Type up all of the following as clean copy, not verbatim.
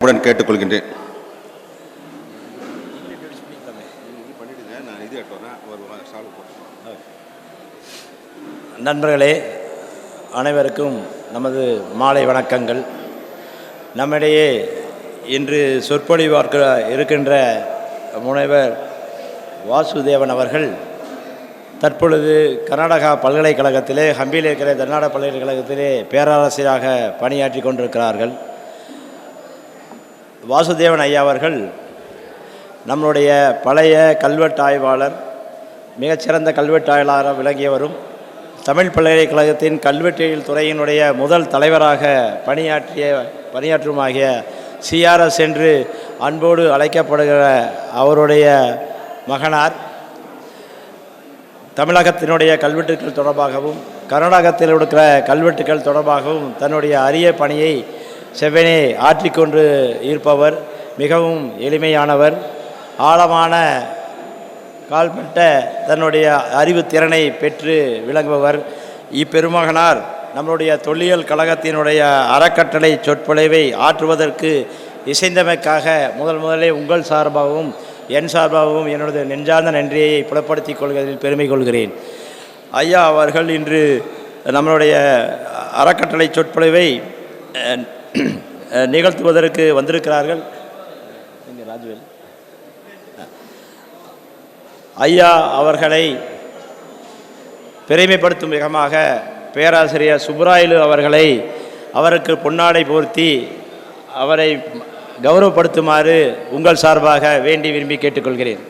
உடன் கேட்டுக்கொள்கின்றேன். நண்பர்களே, அனைவருக்கும் நமது மாலை வணக்கங்கள். நம்மிடையே இன்று சொற்பொழிவார்க்க இருக்கின்ற முனைவர் வாசுதேவன் அவர்கள் தற்பொழுது கர்நாடகா பல்கலைக்கழகத்திலே, ஹம்பியில் இருக்கிற கர்நாடக பல்கலைக்கழகத்திலே பேராசிரியராக பணியாற்றி கொண்டிருக்கிறார்கள். வாசுதேவன் ஐயா அவர்கள் நம்மளுடைய பழைய கல்வெட்டு ஆய்வாளர், மிகச்சிறந்த கல்வெட்டு ஆய்வாளராக விளங்கியவரும், தமிழ் பல்கலைக்கழகத்தின் கல்வெட்டியல் துறையினுடைய முதல் தலைவராக பணியாற்றுமாகிய சிஆர்எஸ் என்று அன்போடு அழைக்கப்படுகிற அவருடைய மகனார் தமிழகத்தினுடைய கல்வெட்டுக்கள் தொடர்பாகவும் கர்நாடகத்தில் இருக்கிற கல்வெட்டுக்கள் தொடர்பாகவும் தன்னுடைய அரிய பணியை செவ்வனே ஆற்றிக்கொண்டு இருப்பவர். மிகவும் எளிமையானவர், ஆழமான கால்பட்ட தன்னுடைய அறிவு திறனை பெற்று விளங்குபவர். இப்பெருமகனார் நம்முடைய தொல்லியல் கழகத்தினுடைய அறக்கட்டளை சொற்பொழிவை ஆற்றுவதற்கு இசைந்தமைக்காக முதலே உங்கள் சார்பாகவும் என் சார்பாகவும் என்னுடைய நெஞ்சார்ந்த நன்றியை புலப்படுத்திக் கொள்வதில் பெருமை கொள்கிறேன். ஐயா அவர்கள் இன்று நம்மளுடைய அறக்கட்டளை சொற்பொழிவை நிகழ்த்துவதற்கு வந்திருக்கிறார்கள். ராஜுவேல் ஐயா அவர்களை பெருமைப்படுத்தும் விதமாக பேராசிரியர் சுப்ராயலு அவர்களை அவருக்கு பொன்னாடை போர்த்தி அவரை கௌரவப்படுத்துமாறு உங்கள் சார்பாக வேண்டி விரும்பி கேட்டுக்கொள்கிறேன்.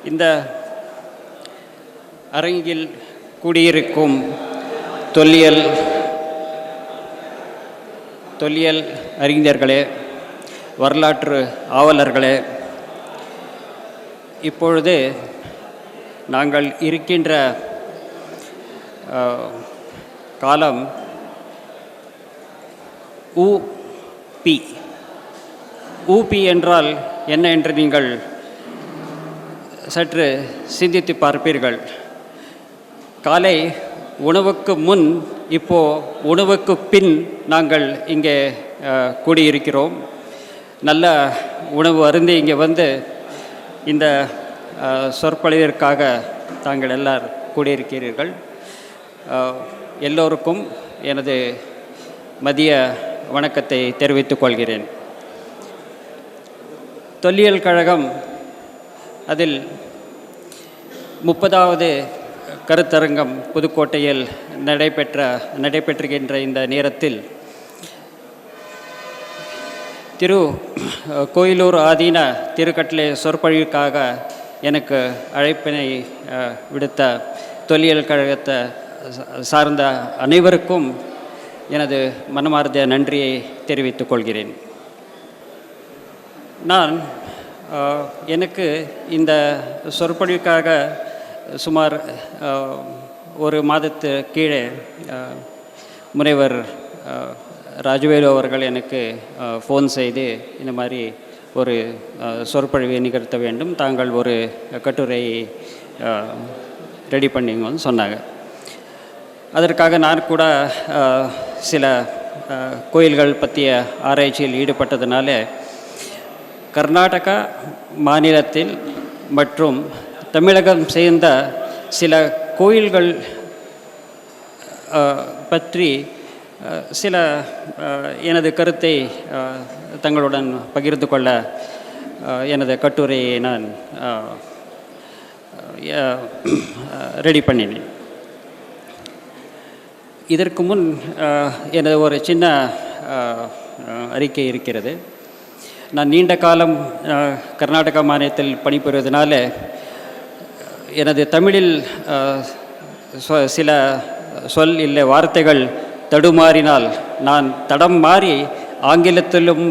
இந்த அரங்கில் கூடியிருக்கும் தொல்லியல் அறிஞர்களே, வரலாற்று ஆவலர்களே, இப்பொழுது நாங்கள் இருக்கின்ற காலம் ஊபி என்றால் என்ன என்று நீங்கள் சற்று சிந்தித்து பார்ப்பீர்கள். காலை உணவுக்கு முன், இப்போது உணவுக்கு பின் நாங்கள் இங்கே கூடியிருக்கிறோம். நல்ல உணவு அருந்தி இங்கே வந்து இந்த சொற்பொழிவிற்காக தாங்கள் எல்லாரும் கூடியிருக்கிறீர்கள். எல்லோருக்கும் எனது மதிய வணக்கத்தை தெரிவித்துக் கொள்கிறேன். தொல்லியல் கழகம் அதில் 30வது கருத்தரங்கம் புதுக்கோட்டையில் நடைபெற்றுகின்ற இந்த நேரத்தில் கோயிலூர் ஆதீன திருக்கட்டளை சொற்பொழிவுக்காக எனக்கு அழைப்பினை விடுத்த தொல்லியல் கழகத்தை சார்ந்த அனைவருக்கும் எனது மனமார்ந்த நன்றியை தெரிவித்துக் கொள்கிறேன். நான் எனக்கு இந்த சொற்பொழிவுக்காக சுமார் ஒரு மாதத்து கீழே முனைவர் ராஜுவேலு அவர்கள் எனக்கு ஃபோன் செய்து இந்த மாதிரி ஒரு சொற்பொழிவை நிகழ்த்த வேண்டும், தாங்கள் ஒரு கட்டுரை ரெடி பண்ணிங்கன்னு சொன்னாங்க. அதற்காக நான் கூட சில கோயில்கள் பற்றிய ஆராய்ச்சியில் ஈடுபட்டதுனால கர்நாடகா மாநிலத்தில் மற்றும் தமிழகம் சேர்ந்த சில கோயில்கள் பற்றி சில எனது கருத்தை தங்களுடன் பகிர்ந்து கொள்ள எனது கட்டுரையை நான் ரெடி பண்ணினேன். இதற்கு முன் எனது ஒரு சின்ன அறிக்கை இருக்கிறது. நான் நீண்ட காலம் கர்நாடகா மாநிலத்தில் பணிபுரிவதனால எனது தமிழில் சில இல்லை வார்த்தைகள் தடுமாறினால் நான் தடம் மாறி ஆங்கிலத்திலும்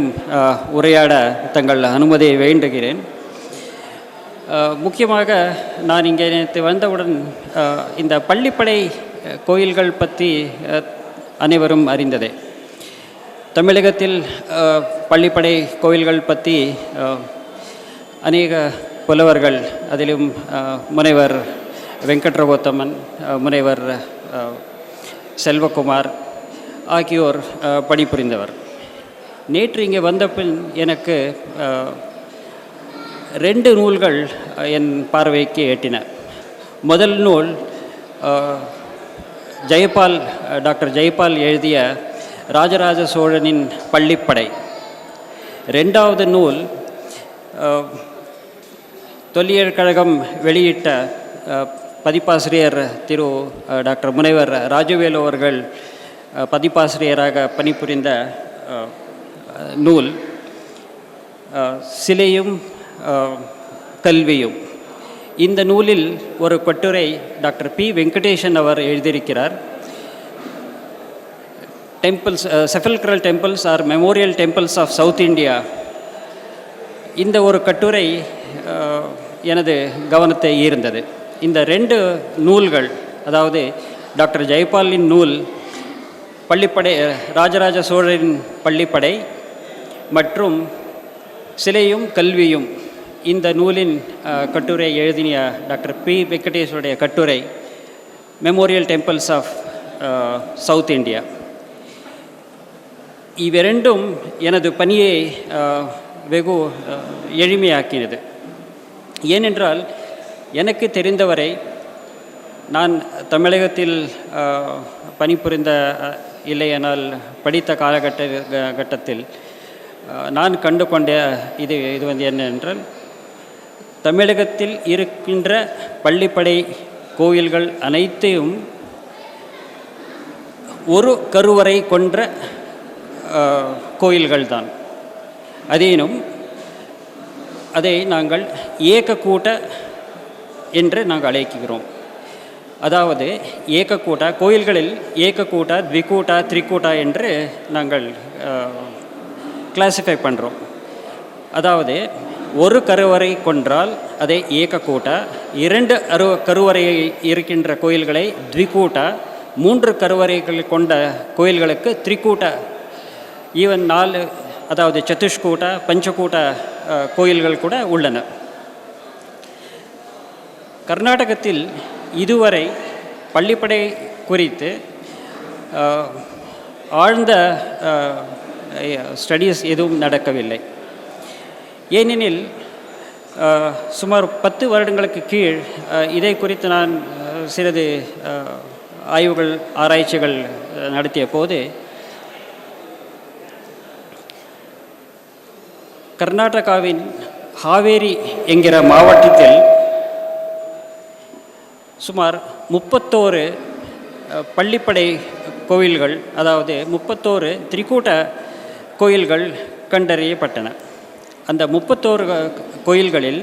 உரையாட தங்கள் அனுமதியை வேண்டுகிறேன். முக்கியமாக நான் இங்கே நேற்று வந்தவுடன் இந்த பள்ளிப்படை கோயில்கள் பற்றி அனைவரும் அறிந்ததே. தமிழகத்தில் பள்ளிப்படை கோயில்கள் பற்றி அநேக புலவர்கள், அதிலும் முனைவர் வெங்கட்ரகோத்தமன், முனைவர் செல்வகுமார் ஆகியோர் பணிபுரிந்தவர். நேற்று இங்கே வந்த பின் எனக்கு 2 நூல்கள் என் பார்வைக்கு எட்டின. முதல் நூல் டாக்டர் ஜெயபால் எழுதிய ராஜராஜ சோழனின் பள்ளிப்படை. 2வது நூல் தொல்லியல் கழகம் வெளியிட்ட பதிப்பாசிரியர் திரு டாக்டர் முனைவர் ராஜவேலு அவர்கள் பதிப்பாசிரியராக பணிபுரிந்த நூல் சிலையும் கல்வியும். இந்த நூலில் ஒரு கட்டுரை டாக்டர் பி வெங்கடேசன் அவர் எழுதியிருக்கிறார். Temples, sepulchral temples are memorial temples of south India. இந்த ஒரு கட்டுரை எனது கவனத்தை ஈர்ந்தது. இந்த 2 நூல்கள், அதாவது டாக்டர் ஜெயபாலின் நூல் பள்ளிப்படை, ராஜராஜ சோழரின் பள்ளிப்படை மற்றும் சிலையும் கல்வியும், இந்த நூலின் கட்டுரை எழுதிய டாக்டர் பி வெங்கடேஷனுடைய கட்டுரை memorial temples of south India. இவ்விரண்டும் எனது பணியை வெகு எளிமையாக்கினது. ஏனென்றால் எனக்கு தெரிந்தவரை நான் தமிழகத்தில் பணிபுரிந்த இல்லையானால் படித்த காலகட்டத்தில் நான் கண்டு கொண்ட இது என்னென்றால், தமிழகத்தில் இருக்கின்ற பள்ளிப்படை கோயில்கள் அனைத்தையும் ஒரு கருவறை கொன்ற கோயில்கள்தான். அதேனும் அதை நாங்கள் ஏகக்கூட்ட என்று நாங்கள் அழைக்கிறோம். அதாவது ஏகக்கூட்டா கோயில்களில் ஏகக்கூட்டா, த்விகூட்டா, திரிகூட்டா என்று நாங்கள் கிளாசிஃபை பண்ணுறோம். அதாவது ஒரு கருவறை கொன்றால் அதை ஏகக்கூட்டா, 2 கருவறை இருக்கின்ற கோயில்களை த்விகூட்டா, 3 கருவறைகள் கொண்ட கோயில்களுக்கு திரிகூட்டா, ஈவன் 4, அதாவது சதுஷ்கூட்டா, பஞ்சகூட்டா கோயில்கள் கூட உள்ளன. கர்நாடகத்தில் இதுவரை பள்ளிப்படை குறித்து ஆழ்ந்த ஸ்டடீஸ் எதுவும் நடக்கவில்லை. ஏனெனில் சுமார் 10 வருடங்களுக்கு கீழ் இதை குறித்து நான் சிறிது ஆய்வுகள், ஆராய்ச்சிகள் நடத்திய போது கர்நாடகாவின் ஹாவேரி என்கிற மாவட்டத்தில் சுமார் 31 பள்ளிப்படை கோயில்கள், அதாவது 31 திரிகூட்ட கோயில்கள் கண்டறியப்பட்டன. அந்த 31 கோயில்களில்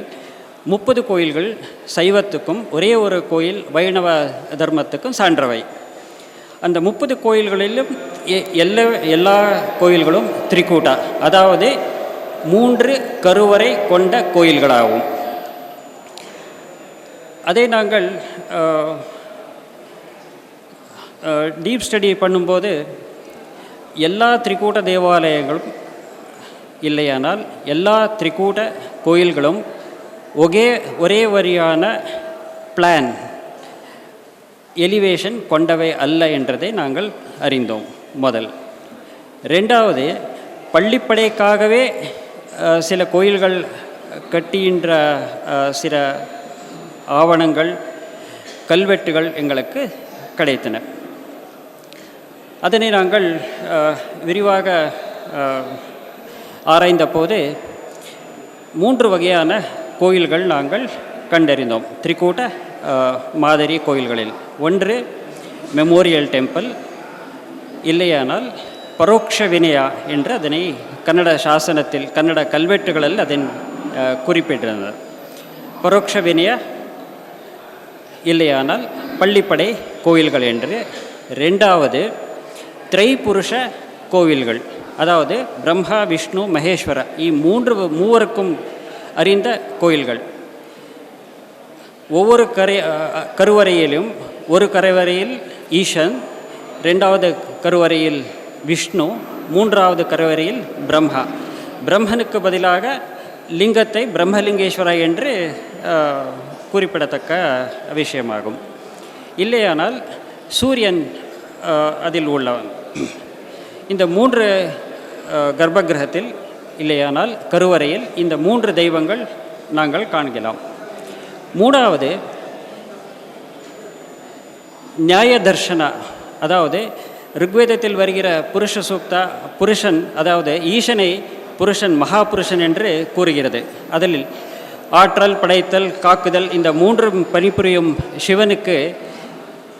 30 கோயில்கள் சைவத்துக்கும், ஒரே ஒரு கோயில் வைணவ தர்மத்துக்கும் சான்றவை. அந்த 30 கோயில்களிலும் எல்லா கோயில்களும் திரிகூட்டா, அதாவது 3 கருவறை கொண்ட கோயில்களாகும். அதை நாங்கள் டீப் ஸ்டடி பண்ணும்போது எல்லா திரிகூட்ட தேவாலயங்களும் இல்லையானால் எல்லா திரிகூட்ட கோயில்களும் ஒரே வரியான பிளான், எலிவேஷன் கொண்டவை அல்ல என்றதை நாங்கள் அறிந்தோம். முதல். 2வது, பள்ளிப்படைக்காகவே சில கோயில்கள் கட்டுகின்ற சில ஆவணங்கள், கல்வெட்டுகள் எங்களுக்கு கிடைத்தன. அதனை நாங்கள் விரிவாக ஆராய்ந்த போது 3 வகையான கோயில்கள் நாங்கள் கண்டறிந்தோம் திரிகூட்ட மாதிரி கோயில்களில். ஒன்று மெமோரியல் டெம்பிள், இல்லையானால் பரோக்ஷ வினயா என்று அதனை கன்னட சாசனத்தில், கன்னட கல்வெட்டுகளில் அதன் குறிப்பிட்டிருந்தது. பரோக்ஷ வினயா, இல்லையானால் பள்ளிப்படை கோயில்கள் என்று. 2வது திரைபுருஷ கோவில்கள், அதாவது பிரம்மா, விஷ்ணு, மகேஸ்வர, மூவருக்கும் அறிந்த கோயில்கள். ஒவ்வொரு கருவறையிலும் ஒரு கருவறையில் ஈசன், ரெண்டாவது கருவறையில் விஷ்ணு, மூன்றாவது கருவறையில் பிரம்மா. பிரம்மனுக்கு பதிலாக லிங்கத்தை பிரம்மலிங்கேஸ்வரா என்று குறிப்பிடத்தக்க விஷயமாகும். இல்லையானால் சூரியன் அதில் உள்ளவன். இந்த 3 கர்ப்பகிரகத்தில் இல்லையானால் கருவறையில் இந்த 3 தெய்வங்கள் நாங்கள் காண்கிறோம். மூணாவது நியாய தர்ஷனா, அதாவது ருக்வேதத்தில் வருகிற புருஷ சூக்தா, புருஷன் அதாவது ஈசனை புருஷன் மகாபுருஷன் என்று கூறுகிறது. அதில் ஆற்றல், படைத்தல், காக்குதல் இந்த 3 பணிபுரியும் சிவனுக்கு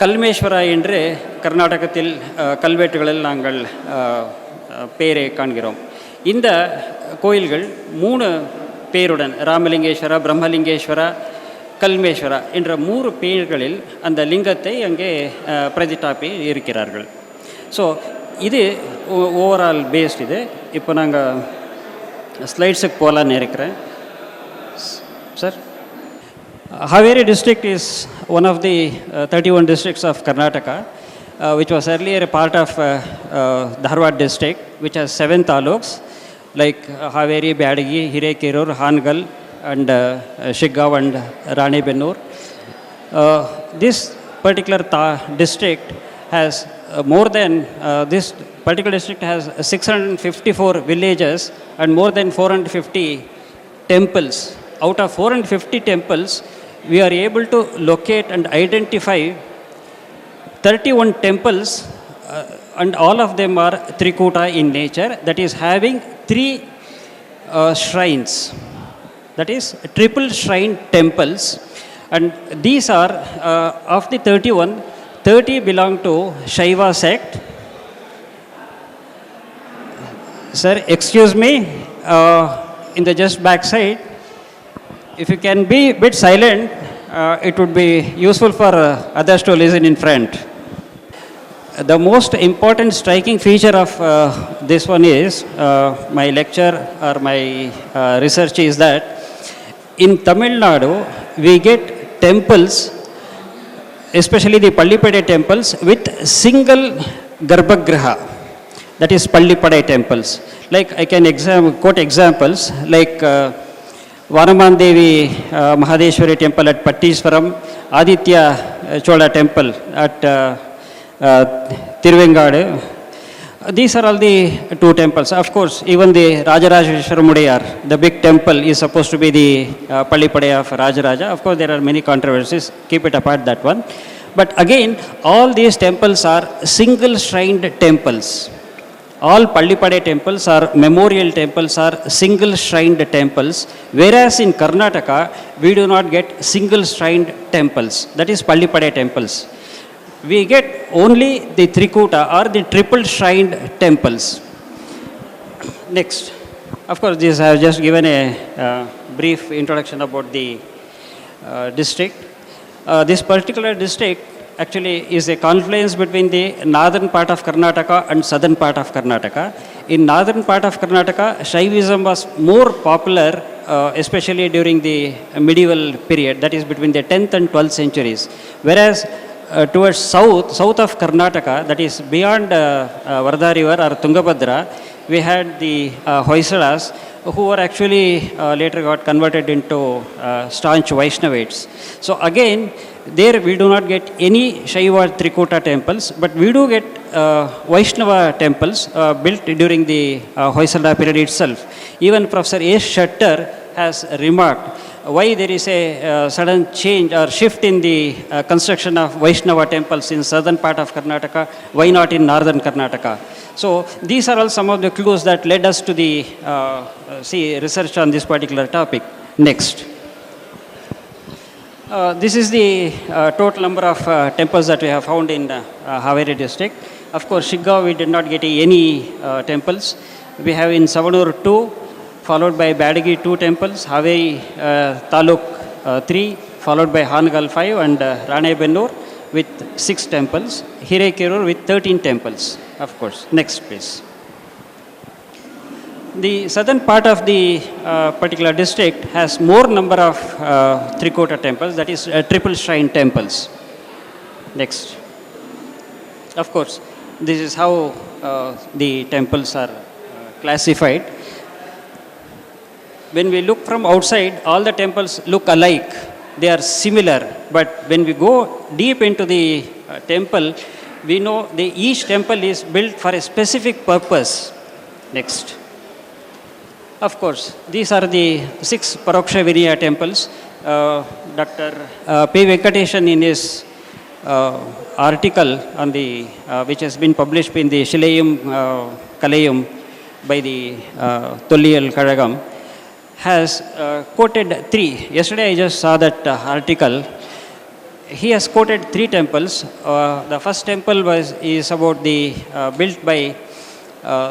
கல்மேஸ்வரா என்று கர்நாடகத்தில் கல்வெட்டுகளில் நாங்கள் பெயரை காண்கிறோம். இந்த கோயில்கள் 3 பேருடன் ராமலிங்கேஸ்வரா, பிரம்மலிங்கேஸ்வரா, கல்மேஸ்வரா என்ற 3 பெயர்களில் அந்த லிங்கத்தை அங்கே பிரதிஷ்டாப்பி இருக்கிறார்கள். ஸோ இது ஓவரால் பேஸ்ட். இது இப்போ நாங்கள் ஸ்லைட்ஸுக்கு போகலான்னு இருக்கிறேன் sir. Haveri district is one of the 31 districts of Karnataka, which was earlier a part of Dharwad district, which has 7 taluks like Haveri, Badagi, Hirekerur, Hangal, and Shiggaon and Ranebennur. This particular district has this particular district has 654 villages and more than 450 temples. Out of 450 temples, we are able to locate and identify 31 temples, and all of them are Trikuta in nature, that is having 3 shrines, that is triple shrine temples. And these are of the 31, 30 belong to Shaiva sect. Sir, excuse me, in the just back side, if you can be a bit silent, it would be useful for others to listen in front. The most important striking feature of this one is my lecture or my research is that in Tamil Nadu we get temples, especially the Pallipadai temples, with single Garbhagriha, that is Pallipadai temples. Like I can quote examples like Vanaman Devi Mahadeshwari temple at Pattiswaram, Aditya Chola temple at Tiruvengadu. These are all the 2 temples. Of course, even the Rajarajeshwara Mudiyar, the big temple, is supposed to be the Pallipadai of Rajaraja. Of course, there are many controversies. Keep it apart, that one. But again, all these temples are single shrined temples. All Pallipadai temples are memorial temples, are single shrined temples, whereas in Karnataka we do not get single shrined temples, that is Pallipadai temples. We get only the Trikuta or the triple shrined temples. Next, of course, this I have just given a brief introduction about the district. This particular district actually is a confluence between the northern part of Karnataka and southern part of Karnataka. In northern part of Karnataka, Shaivism was more popular, especially during the medieval period, that is between the 10th and 12th centuries. Whereas towards south of Karnataka, that is beyond Varda river or Tungabhadra, we had the Hoysalas, who were actually later got converted into staunch Vaishnavites. So again, there we do not get any Shaiva Trikuta temples, but we do get Vaishnava temples built during the Hoysala period itself. Even Professor S. Shutter has remarked why there is a sudden change or shift in the construction of Vaishnava temples in southern part of Karnataka, why not in northern Karnataka. So these are all some of the clues that led us to the research on this particular topic. Next. This is the total number of temples that we have found in Haveri district. Of course, Shiggaon we did not get any temples. We have in Savanur 2, followed by Badagi 2 temples, Haveri Taluk 3, followed by Hangal 5, and Ranebennur with 6 temples, Hirekerur with 13 temples, of course. Next, please. The southern part of the particular district has more number of Trikuta temples, that is triple shrine temples. Next. Of course, this is how the temples are classified. When we look from outside, all the temples look alike. They are similar. But when we go deep into the temple, we know each temple is built for a specific purpose. Next. Of course, these are the 6 Paroksha Vinaya temples. Dr. P. Venkateshan in his article on the which has been published in the Shilayum Kalayum by the Tolliyal Kazhagam has quoted 3. Yesterday I just saw that article. He has quoted 3 temples. The first temple is about the built by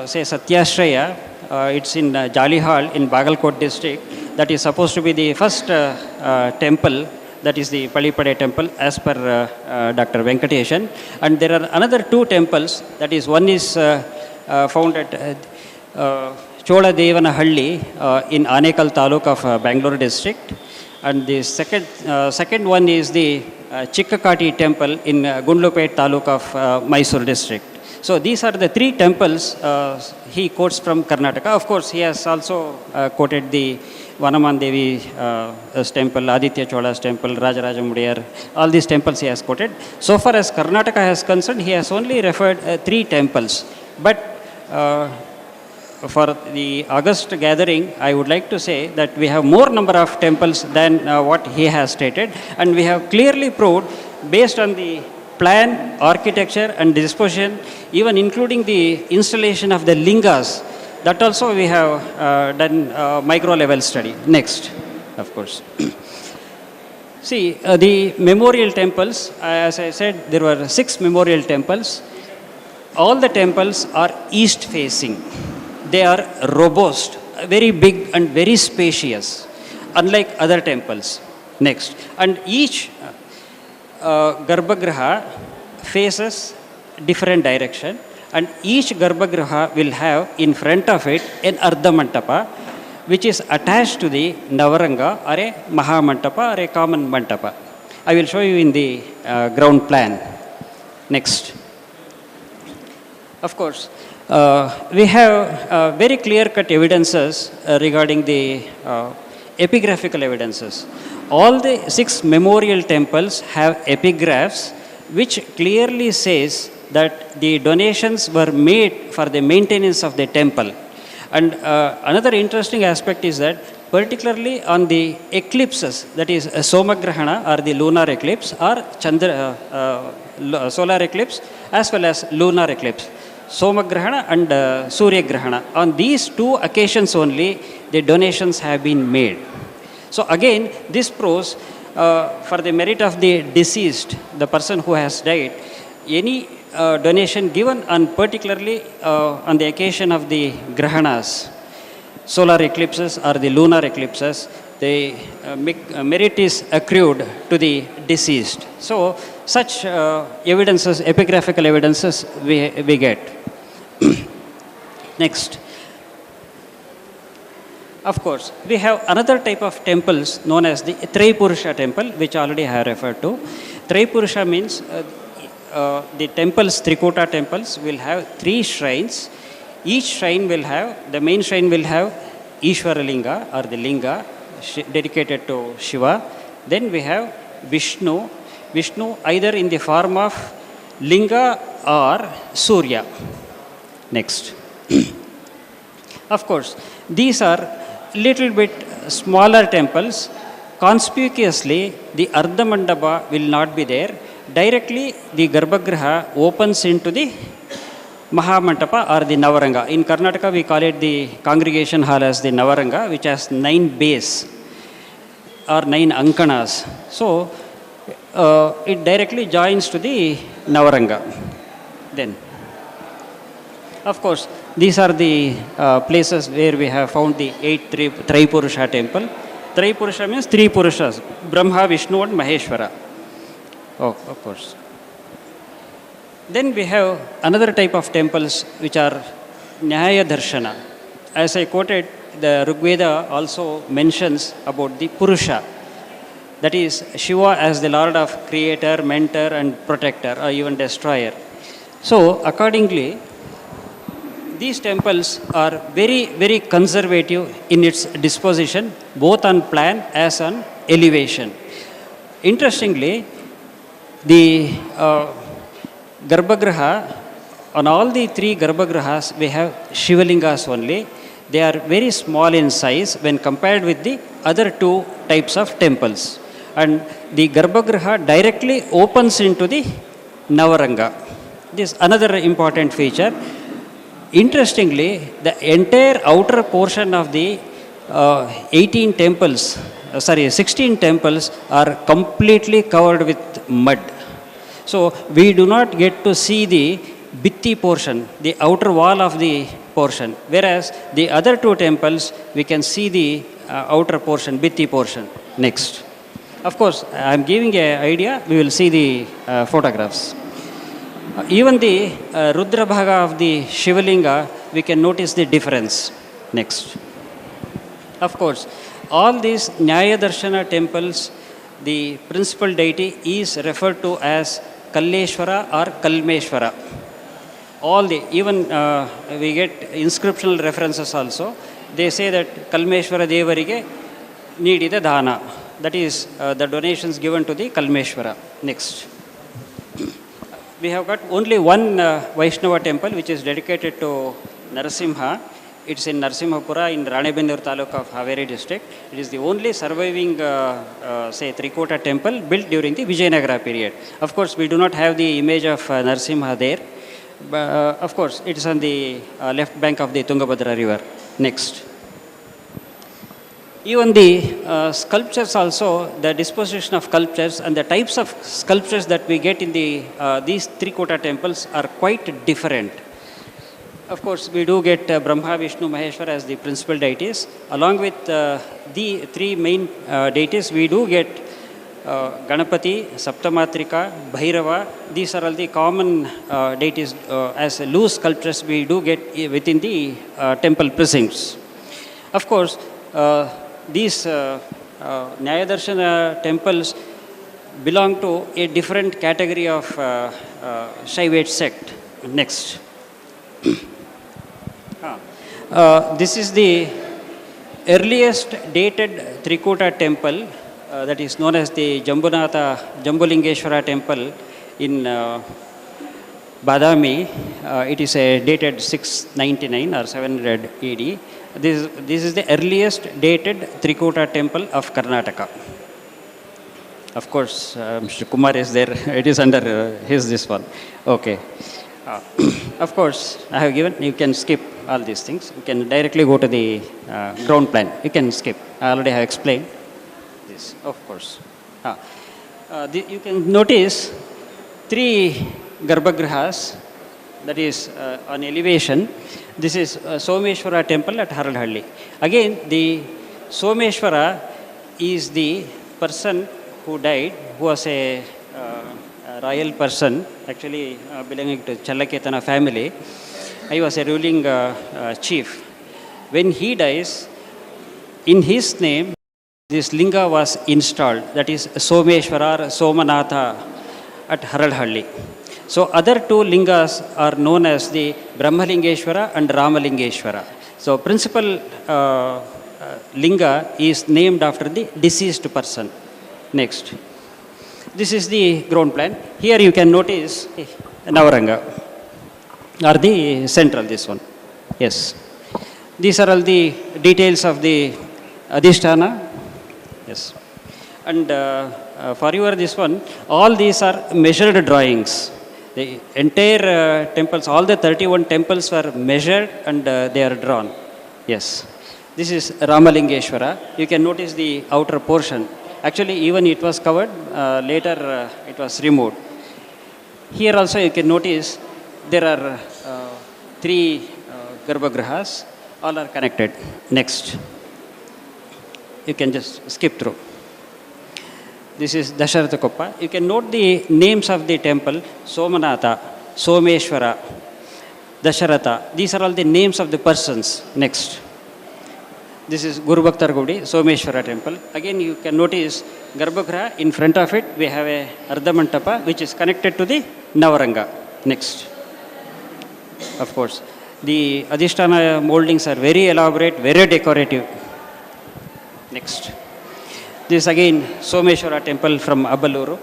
say Satyashraya. It's in Jalihal in Bagalkot district. That is supposed to be the first temple. That is the Palipade temple as per Dr. Venkateshan. And there are another 2 temples. That is, one is found at Chola Devanahalli in Anekal Taluk of Bangalore district. And the second one is the Chikkakati temple in Gundlupet Taluk of Mysore district. So these are the 3 temples he quotes from Karnataka. Of course, he has also quoted the Vanaman Devi's temple, Aditya Chola's temple, Rajaraja Mudiyar. All these temples he has quoted. So far as Karnataka is concerned, he has only referred 3 temples. But for the August gathering, I would like to say that we have more number of temples than what he has stated, and we have clearly proved, based on the plan, architecture and disposition, even including the installation of the lingas, that also we have done micro level study. Next, of course. See, the memorial temples, as I said, there were 6 memorial temples. All the temples are east facing. They are robust, very big and very spacious, unlike other temples. Next. And each Garbhagriha faces different direction, and each Garbhagriha will have in front of it an Ardha Mantapa, which is attached to the Navaranga or a Maha Mantapa or a common Mantapa. I will show you in the ground plan. Next. Of course, we have very clear-cut evidences regarding the epigraphical evidences. All the 6 memorial temples have epigraphs which clearly says that the donations were made for the maintenance of the temple. And another interesting aspect is that particularly on the eclipses, that is Somagrahana or the lunar eclipse, or solar eclipse as well as lunar eclipse, Somagrahana and Surya Grahana. On these 2 occasions only, the donations have been made. So again, this proves for the merit of the deceased, the person who has died, any donation given on particularly on the occasion of the Grahanas, solar eclipses or the lunar eclipses, the merit is accrued to the deceased. So such evidences, epigraphical evidences we get. Next. Of course, we have another type of temples known as the Tripurusha temple, which already I have referred to. Tripurusha means the temples, Trikuta temples, will have 3 shrines. Each shrine will have, the main shrine will have Ishvara Linga or the Linga dedicated to Shiva. Then we have Vishnu either in the form of Linga or Surya. Next. Of course, these are little bit smaller temples. Conspicuously, the Ardha Mandapa will not be there. Directly, the Garbhagriha opens into the Mahamantapa or the Navaranga. In Karnataka, we call it the congregation hall as the Navaranga, which has 9 bays or 9 Ankanas. So, it directly joins to the Navaranga. Then, of course, these are the places where we have found the 8 Tripurusha temple. Tripurusha means 3 Purushas, Brahma, Vishnu and Maheshwara. Oh, of course. Then we have another type of temples which are Nyaya Darshana. As I quoted, the Rigveda also mentions about the Purusha. That is Shiva as the Lord of Creator, Mentor and Protector or even Destroyer. So accordingly, these temples are very, very conservative in its disposition, both on plan as on elevation. Interestingly, the Garbhagriha, on all the three Garbhagrihas, we have Shivalingas only. They are very small in size when compared with the other two types of temples. And the Garbhagriha directly opens into the Navaranga. This is another important feature. Interestingly, the entire outer portion of the 16 temples are completely covered with mud. So we do not get to see the bitti portion, the outer wall of the portion, whereas the other two temples, we can see the outer portion, bitti portion. Next. Of course, I am giving an idea, we will see the photographs. Even the Rudra Bhaga of the Shivalinga, we can notice the difference. Next. Of course, all these Nyaya Darshana temples, the principal deity is referred to as Kalleshwara or Kalmeshwara. All the, even we get inscriptional references also. They say that Kalmeshwara Devarige needida dana. That is the donations given to the Kalmeshwara. Next. We have got only one Vaishnava temple which is dedicated to Narasimha. It's in Narasimhapura in Ranebennur Taluk of Haveri district. It is the only surviving, say, Trikota temple built during the Vijayanagara period. Of course, we do not have the image of Narasimha there. But, of course, it is on the left bank of the Tungabhadra river. Next. Even the sculptures also, the disposition of sculptures and the types of sculptures that we get in the these Trikota temples are quite different. Of course, we do get Brahma, Vishnu, Maheshwara as the principal deities. Along with the three main deities, we do get Ganapati, Saptamatrika, Bhairava. These are all the common deities as loose sculptures we do get within the temple precincts. Of course, these Nyaya temples belong to a different category of Shaivite sect. Next. This is the earliest dated Trikota temple that is known as the Jambulingeshwara temple in Badami. It is dated 699 or 700 AD. This is the earliest dated Trikota temple of Karnataka. Of course, Mr. Kumar is there. It is under this one. Okay. Of course, I have given, you can skip all these things. You can directly go to the ground plan. You can skip. I already have explained this, of course. You can notice three Garbhagrihas, that is on elevation. This is Someshwara temple at Haralhalli. Again, the Someshwara is the person who died, who was a royal person, actually belonging to Challaketana family. He was a ruling chief. When he dies, in his name, this linga was installed, that is Someshwara or Somanatha at Haralhalli. So other two lingas are known as the Brahmalingeshwara and Ramalingeshwara. So principal linga is named after the deceased person. Next. This is the ground plan. Here you can notice Navaranga, or the central, this one. Yes. These are all the details of the Adhisthana. Yes. And for your this one, all these are measured drawings. The entire temples, all the 31 temples were measured and they are drawn. Yes. This is Ramalingeshwara. You can notice the outer portion. Actually, even it was covered, later it was removed. Here also you can notice there are three Garbhagrihas, all are connected. Next. You can just skip through. This is Dasharatha Koppa. You can note the names of the temple: Somanatha, Someshwara, Dasharatha. These are all the names of the persons. Next. This is Guru Bhaktar Gudi, Someshwara temple. Again, you can notice Garbhagriha. In front of it, we have a Ardhamantapa, which is connected to the Navaranga. Next. of course. The Adhisthana moldings are very elaborate, very decorative. Next. This again Someshwara temple from Abbaluru.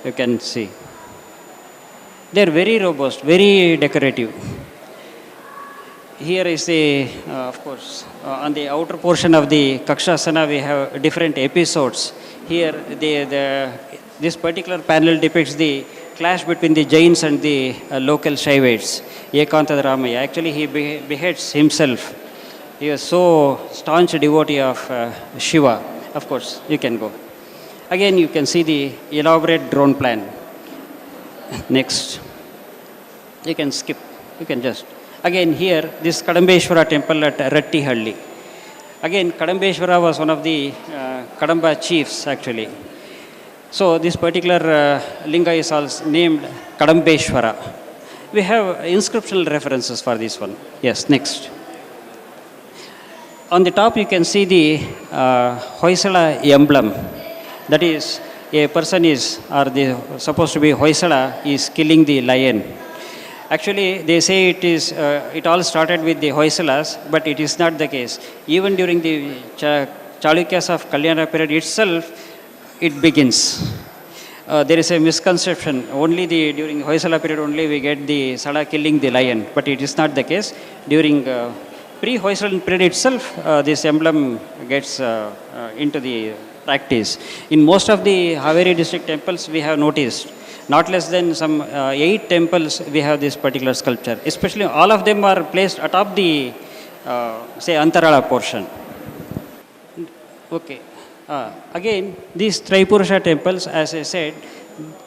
You can see. They are very robust, very decorative. Here is the, of course, on the outer portion of the Kakshasana, we have different episodes. Here, this particular panel depicts the clash between the Jains and the local Shaivites. Ekanta Ramaya. Actually, he beheads himself. He was so staunch a devotee of Shiva. Of course, you can go. Again, you can see the elaborate drone plan. Next. You can skip. You can just. Again, here, this Kadambeshwara temple at Rattihalli. Again, Kadambeshwara was one of the Kadamba chiefs, actually. So, this particular linga is also named Kadambeshwara. We have inscriptional references for this one. Yes, next. On the top, you can see the Hoysala emblem. That is, a person is, or supposed to be Hoysala, is killing the lion. Actually, they say it all started with the Hoysalas, but it is not the case. Even during the Chalukyas of Kalyana period itself, it begins. There is a misconception. Only during Hoysala period only we get the Sala killing the lion, but it is not the case. During pre-Hoysalan period itself, this emblem gets into the practice. In most of the Haveri district temples, we have noticed. Not less than some 8 temples we have this particular sculpture. Especially all of them are placed atop the, say, Antarala portion. Okay. Again, these Tripurusha temples, as I said,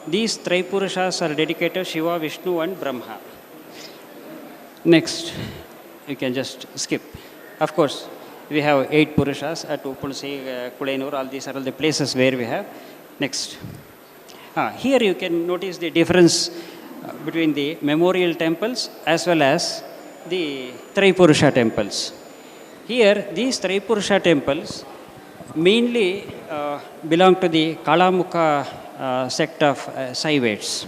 these Tripurushas are dedicated to Shiva, Vishnu and Brahma. Next. You can just skip. Of course, we have 8 Purushas at Uppulsi, Kudainur, all these are all the places where we have. Next. Here you can notice the difference between the memorial temples as well as the Tripurusha temples. Here, these Tripurusha temples mainly belong to the Kalamukha sect of Saivites.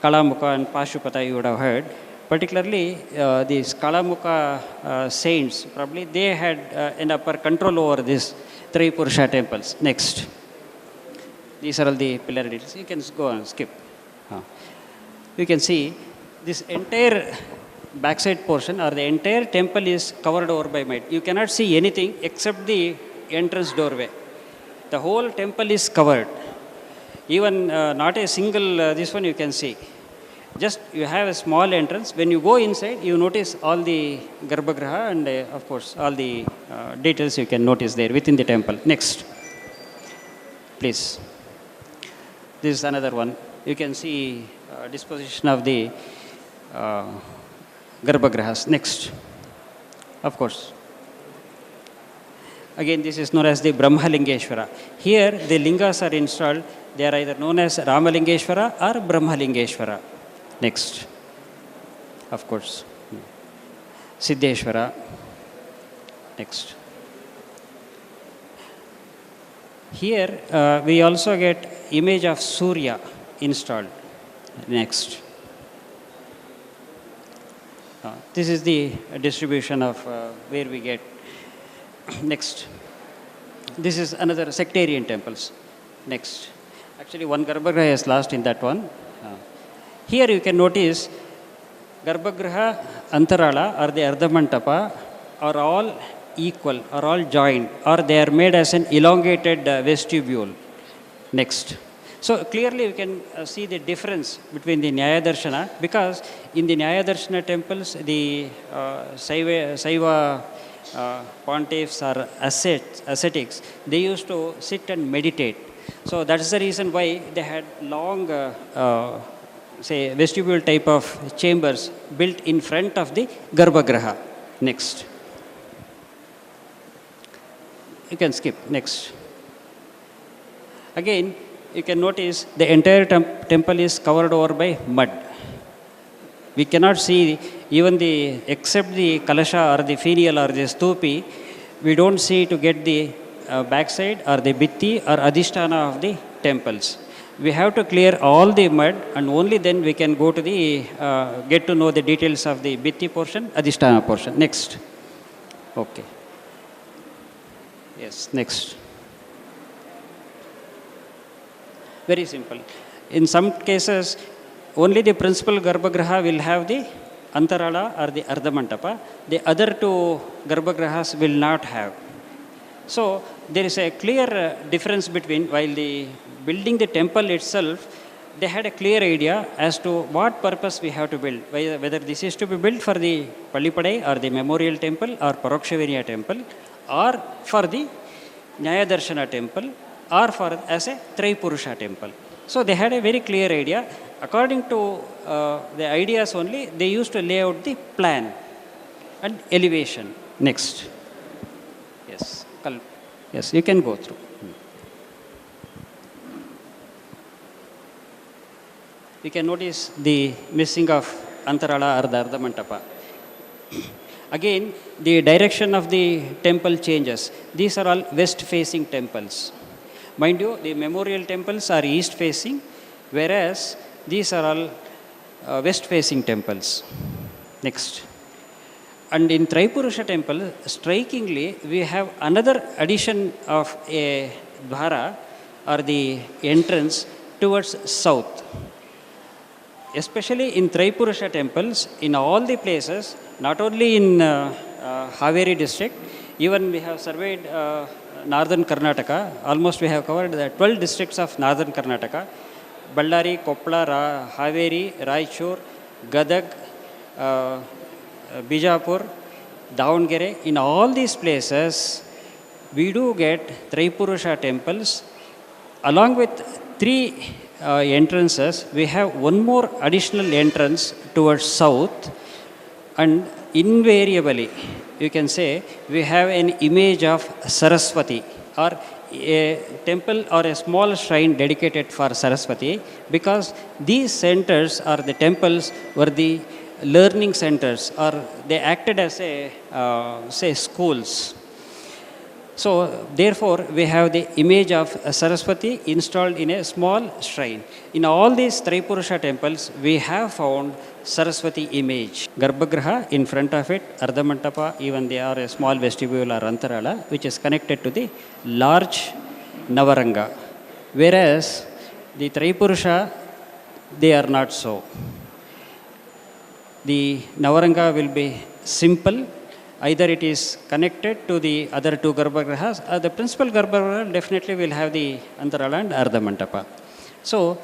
Kalamukha and Pashupata you would have heard. Particularly, these Kalamukha saints, probably they had an upper control over these Tripurusha temples. Next. These are all the pillar details. You can go and skip. You can see this entire backside portion or the entire temple is covered over by mud. You cannot see anything except the entrance doorway. The whole temple is covered. Even not a single, this one you can see. Just you have a small entrance. When you go inside, you notice all the Garbhagriha and of course all the details you can notice there within the temple. Next. Please. This is another one. You can see disposition of the Garbhagrihas. Next. Of course. Again, this is known as the Brahmalingeshwara. Here, the lingas are installed. They are either known as Ramalingeshwara or Brahmalingeshwara. Next. Of course. Siddheshwara. Next. Here, we also get image of Surya installed. Next. This is the distribution of where we get. Next. This is another sectarian temples. Next. Actually, one Garbhagriha is lost in that one. Here you can notice Garbhagriha, Antarala or the Ardhamantapa are all equal, are all joined, or they are made as an elongated vestibule. Next. So clearly you can see the difference between the Nyaya Darshana, because in the Nyaya Darshana temples, the Saiva pontiffs or ascetics, they used to sit and meditate. So that is the reason why they had long, say, vestibule type of chambers built in front of the Garbhagriha. Next. You can skip. Next. Again, you can notice the entire temple is covered over by mud. We cannot see even except the kalasha or the finial or the stupi, we don't see to get the backside or the bitti or adhisthana of the temples. we have to clear all the mud, and only then we can go to the, get to know the details of the Bitti portion, Adhisthana portion. Next. Okay. Yes, next. Very simple. In some cases, only the principal Garbhagriha will have the Antarala or the Ardhamantapa. The other two Garbhagrihas will not have. So, there is a clear difference between, while the building the temple itself, they had a clear idea as to what purpose we have to build, whether this is to be built for the Pallipadai or the memorial temple or Parokshaviniya temple, or for the Nyayadarshana temple, or for as a Tripurusha temple. So they had a very clear idea. According to the ideas only, they used to lay out the plan and elevation. Next. Yes. Yes, you can go through. You can notice the missing of Antarala or the Ardhamantapa. Again, the direction of the temple changes. These are all west-facing temples. Mind you, the memorial temples are east-facing, whereas these are all west-facing temples. Next. And in Tripurusha temple, strikingly, we have another addition of a dwara or the entrance towards south. Especially in Tripurusha temples, in all the places, not only in Haveri district, even we have surveyed northern Karnataka, almost we have covered the 12 districts of northern Karnataka, Ballari, Koppala, Haveri, Raichur, Gadag, Bijapur, Davangere. In all these places, we do get Tripurusha temples. Along with 3 entrances, we have one more additional entrance towards south, and invariably, you can say, we have an image of Saraswati, or a temple or a small shrine dedicated for Saraswati, because these centers or the temples were the learning centers, or they acted as a, say, schools. So, therefore, we have the image of Saraswati installed in a small shrine. In all these Tripurusha temples, we have found Saraswati image. Garbhagriha, in front of it, Ardhamantapa, even they are a small vestibule or Antarala, which is connected to the large Navaranga. Whereas, the Tripurusha, they are not so. The Navaranga will be simple. Either it is connected to the other 2 Garbhagrihas, or the principal Garbhagriha definitely will have the Antarala and Ardhamantapa. So,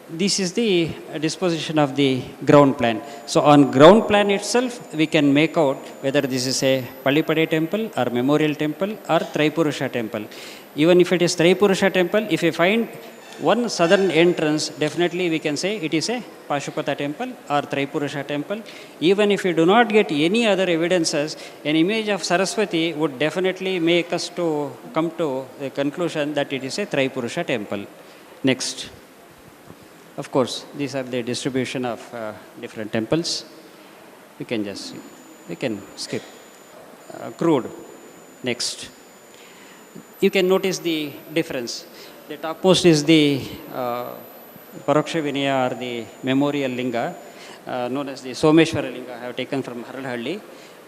this is the disposition of the ground plan. So, on ground plan itself, we can make out whether this is a Pallipadai temple or memorial temple or Tripurusha temple. Even if it is Tripurusha temple, if we find one southern entrance, definitely we can say it is a Pashupata temple or Tripurusha temple. Even if we do not get any other evidences, an image of Saraswati would definitely make us to come to the conclusion that it is a Tripurusha temple. Next. Of course, these are the distribution of different temples. We can skip. Crude. Next. You can notice the difference. The topmost is the Parokshaviniya or the memorial linga, known as the Someshwara linga. I have taken from Haralhalli.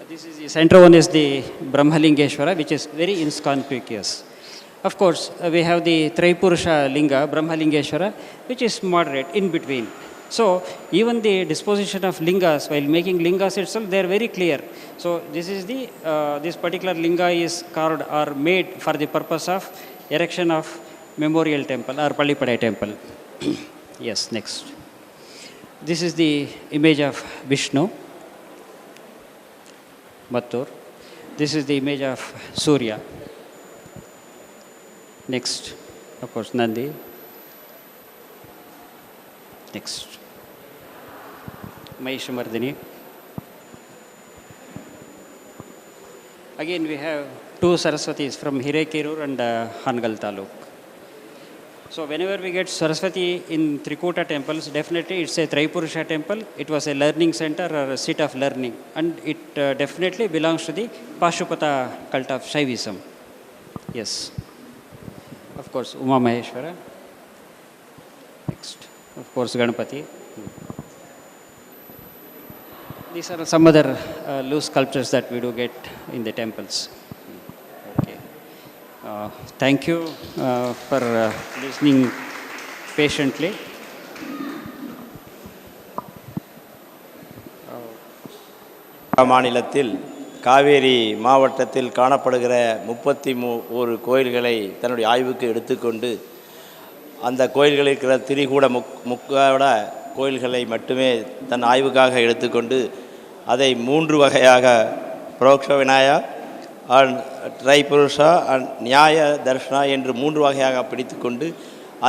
This is the center one is the Brahmalingeshwara, which is very inconspicuous. Of course, we have the Tripurusha linga, Brahmalingeshwara, which is moderate, in between. So, even the disposition of lingas, while making lingas itself, they are very clear. So, this is the, this particular linga is carved or made for the purpose of erection of memorial temple or Pallipadai temple. Yes, next. This is the image of Vishnu, Mattur. This is the image of Surya. Next, of course, Nandi. Next. Mahishamardini. Again, we have 2 Saraswatis from Hirekirur and Hangal Taluk. So whenever we get Saraswati in Trikuta temples, definitely it's a Tripurusha temple. It was a learning center or a seat of learning. And it definitely belongs to the Pashupata cult of Shaivism. Yes. Of course, Uma Maheshwara. Next, of course, Ganapati. These are some other loose sculptures that we do get in the temples. Okay. Thank you for listening patiently. மாநிலத்தில் காவேரி மாவட்டத்தில் காணப்படுகிற 31 கோயில்களை தன்னுடைய ஆய்வுக்கு எடுத்துக்கொண்டு அந்த கோயில்களில் இருக்கிற திரிகூட முக்கோட கோயில்களை மட்டுமே தன் ஆய்வுக்காக எடுத்துக்கொண்டு அதை 3 வகையாக புரோக்ஷ விநாயா அண்ட் ட்ரைபுருஷா அண்ட் நியாய தர்ஷனா என்று 3 வகையாக பிடித்து கொண்டு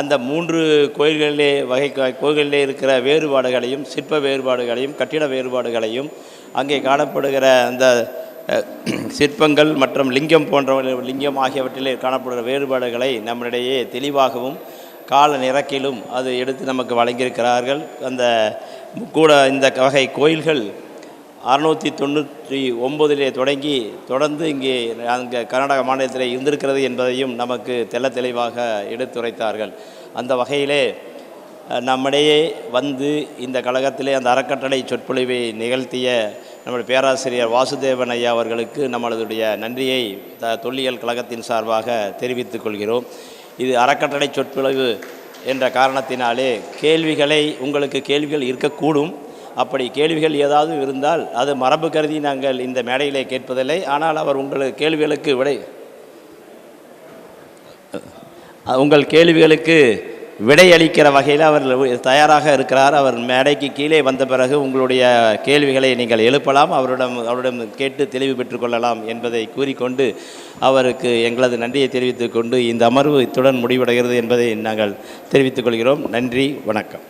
அந்த 3 கோயில்களிலே இருக்கிற வேறுபாடுகளையும் சிற்ப வேறுபாடுகளையும் கட்டிட வேறுபாடுகளையும் அங்கே காணப்படுகிற அந்த சிற்பங்கள் மற்றும் லிங்கம் லிங்கம் ஆகியவற்றிலே காணப்படுகிற வேறுபாடுகளை நம்மிடையே தெளிவாகவும் கால நிறக்கிலும் அது எடுத்து நமக்கு வழங்கியிருக்கிறார்கள். அந்த இந்த வகை கோயில்கள் 699 தொடங்கி தொடர்ந்து இங்கே அங்கே கர்நாடக மாநிலத்தில் இருந்திருக்கிறது என்பதையும் நமக்கு தெளிவாக எடுத்துரைத்தார்கள். அந்த வகையிலே நம்மிடையே வந்து இந்த கழகத்திலே அந்த அறக்கட்டளை சொற்பொழிவை நிகழ்த்திய நம்முடைய பேராசிரியர் வாசுதேவன் ஐயா அவர்களுக்கு நம்மளுடைய நன்றியை தொல்லியல் கழகத்தின் சார்பாக தெரிவித்துக் கொள்கிறோம். இது அறக்கட்டளை சொற்பொழிவு என்ற காரணத்தினாலே உங்களுக்கு கேள்விகள் இருக்கக்கூடும். அப்படி கேள்விகள் ஏதாவது இருந்தால் அது மரபு கருதி நாங்கள் இந்த மேடையிலே கேட்பதில்லை. ஆனால் அவர் உங்கள் கேள்விகளுக்கு விடையளிக்கிற வகையில் அவர் தயாராக இருக்கிறார். அவர் மேடைக்கு கீழே வந்த பிறகு உங்களுடைய கேள்விகளை நீங்கள் எழுப்பலாம், அவரிடம் கேட்டு தெளிவு பெற்றுக்கொள்ளலாம் என்பதை கூறிக்கொண்டு அவருக்கு எங்களது நன்றியை தெரிவித்துக் கொண்டு இந்த அமர்வு இத்துடன் முடிவடைகிறது என்பதை நாங்கள் தெரிவித்துக் கொள்கிறோம். நன்றி, வணக்கம்.